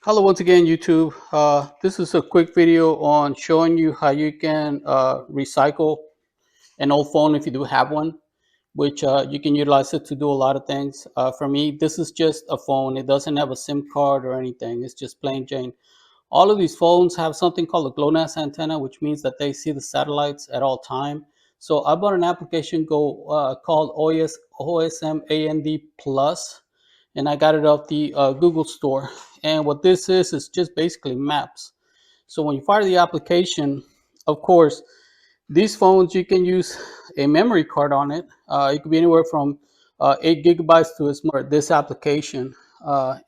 Hello once again, YouTube. This is a quick video on showing you how you can recycle an old phone if you do have one, which you can utilize it to do a lot of things. For me, this is just a phone. It doesn't have a SIM card or anything. It's just plain Jane. All of these phones have something called a GLONASS antenna, which means that they see the satellites at all time. So I bought an application called OSM AND Plus, and I got it off the Google store. And what this is just basically maps. So when you fire the application, of course, these phones you can use a memory card on it. It could be anywhere from 8 gigabytes to as much. This application,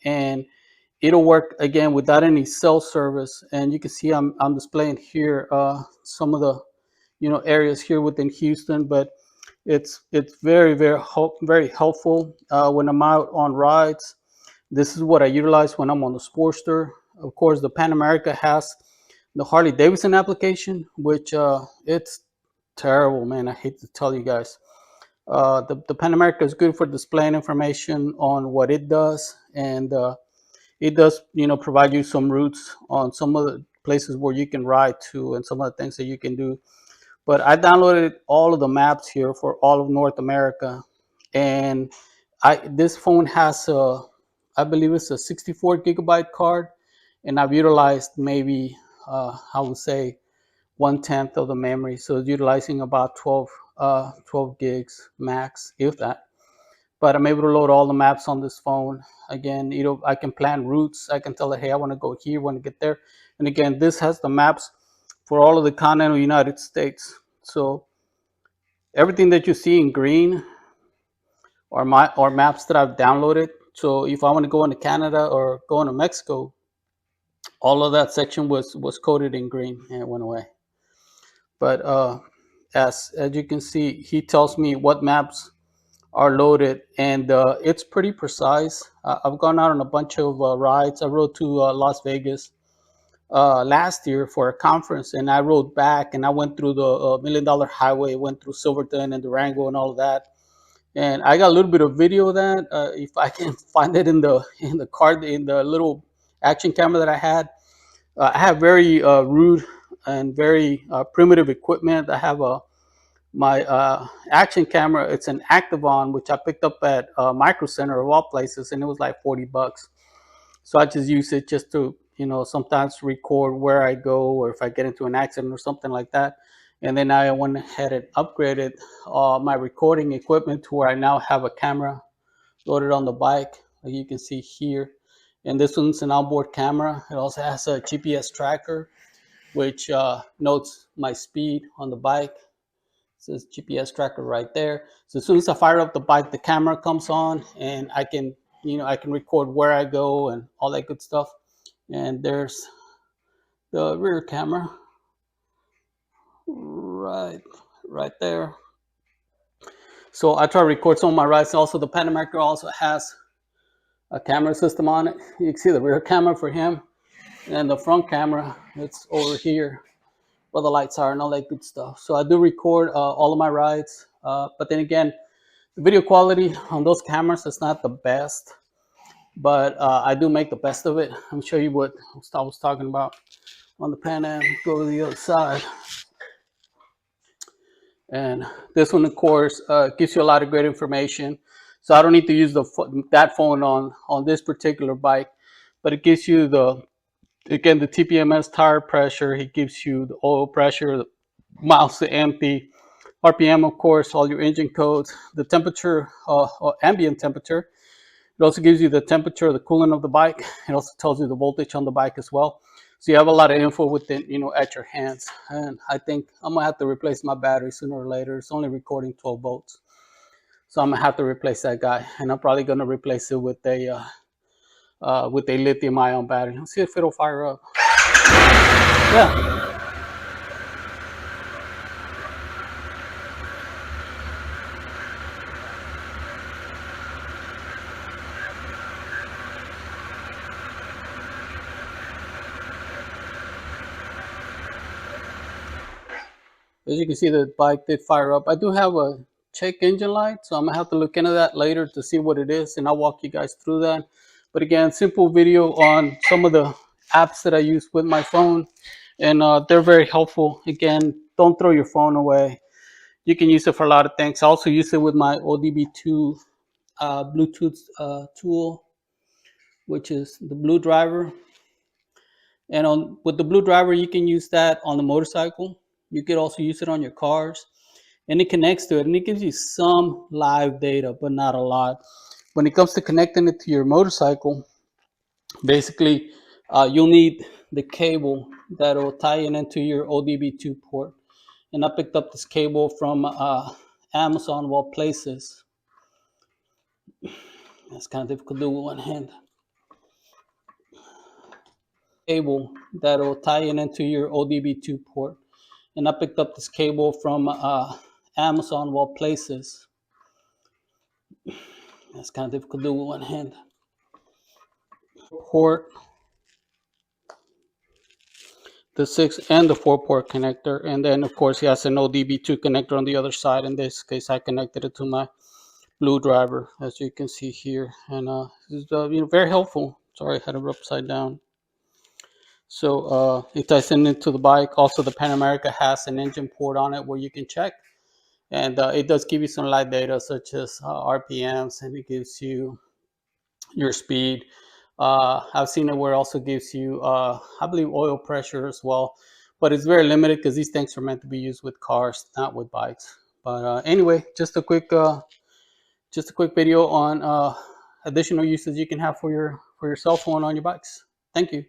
and it'll work again without any cell service. And you can see I'm displaying here some of the areas here within Houston, but it's very helpful when I'm out on rides. This is what I utilize when I'm on the Sportster. Of course, the Pan America has the Harley Davidson application, which it's terrible, man. I hate to tell you guys. The Pan America is good for displaying information on what it does, and it does, provide you some routes on some of the places where you can ride to, and some of the things that you can do. But I downloaded all of the maps here for all of North America, and this phone has I believe it's a 64 gigabyte card, and I've utilized maybe I would say 1/10 of the memory, so it's utilizing about 12 gigs max, if that. But I'm able to load all the maps on this phone. Again, I can plan routes. I can tell it, hey, I want to go here, want to get there. And again, this has the maps for all of the continental United States. So everything that you see in green are maps that I've downloaded. So if I want to go into Canada or go into Mexico, all of that section was coded in green and it went away. But as you can see, he tells me what maps are loaded, and it's pretty precise. I've gone out on a bunch of rides. I rode to Las Vegas last year for a conference, and I rode back, and I went through the $1 Million Highway, went through Silverton and Durango and all of that. And I got a little bit of video of that. If I can find it in the card, in the little action camera that I had. I have very rude and very primitive equipment. I have my action camera. It's an Activon, which I picked up at Micro Center of all places, and it was like $40. So I just use it just to, sometimes record where I go or if I get into an accident or something like that. And then I went ahead and upgraded my recording equipment to where I now have a camera loaded on the bike, like you can see here. And this one's an onboard camera. It also has a GPS tracker, which notes my speed on the bike. It says GPS tracker right there. So as soon as I fire up the bike, the camera comes on, and I can record where I go and all that good stuff. And there's the rear camera right there. So I try to record some of my rides. Also, the Pan America also has a camera system on it. You can see the rear camera for him, and the front camera, it's over here where the lights are and all that good stuff. So I do record all of my rides, but then again, the video quality on those cameras is not the best, but I do make the best of it. I'm show you what I was talking about on the Pan Am. Go to the other side. And this one, of course, gives you a lot of great information. So I don't need to use that phone on this particular bike, but it gives you the TPMS tire pressure. It gives you the oil pressure, the miles to empty, RPM, of course, all your engine codes, the temperature, ambient temperature. It also gives you the temperature, the coolant of the bike. It also tells you the voltage on the bike as well. So you have a lot of info within, at your hands. And I think I'm gonna have to replace my battery sooner or later. It's only recording 12 volts. So I'm gonna have to replace that guy. And I'm probably gonna replace it with a lithium ion battery. Let's see if it'll fire up. Yeah. As you can see, the bike did fire up. I do have a check engine light, so I'm gonna have to look into that later to see what it is, and I'll walk you guys through that. But again, simple video on some of the apps that I use with my phone, and they're very helpful. Again, don't throw your phone away. You can use it for a lot of things. I also use it with my ODB2 Bluetooth tool, which is the Blue Driver. And on with the Blue Driver, you can use that on the motorcycle. You could also use it on your cars, and it connects to it, and it gives you some live data, but not a lot. When it comes to connecting it to your motorcycle, basically, you'll need the cable that will tie it into your ODB2 port. And I picked up this cable from Amazon of all places. That's kind of difficult to do with one hand. Cable that will tie it into your ODB2 port. And I picked up this cable from Amazon of all places. That's kind of difficult to do with one hand. Port, the 6 and the 4 port connector, and then of course he has an ODB2 connector on the other side. In this case, I connected it to my Blue Driver, as you can see here, and it's very helpful. Sorry, I had it upside down. So it ties into the bike. Also, the Pan America has an engine port on it where you can check, and it does give you some live data such as RPMs, and it gives you your speed. I've seen it where it also gives you, I believe, oil pressure as well, but it's very limited because these things are meant to be used with cars, not with bikes. But anyway, just a quick video on additional uses you can have for your cell phone on your bikes. Thank you.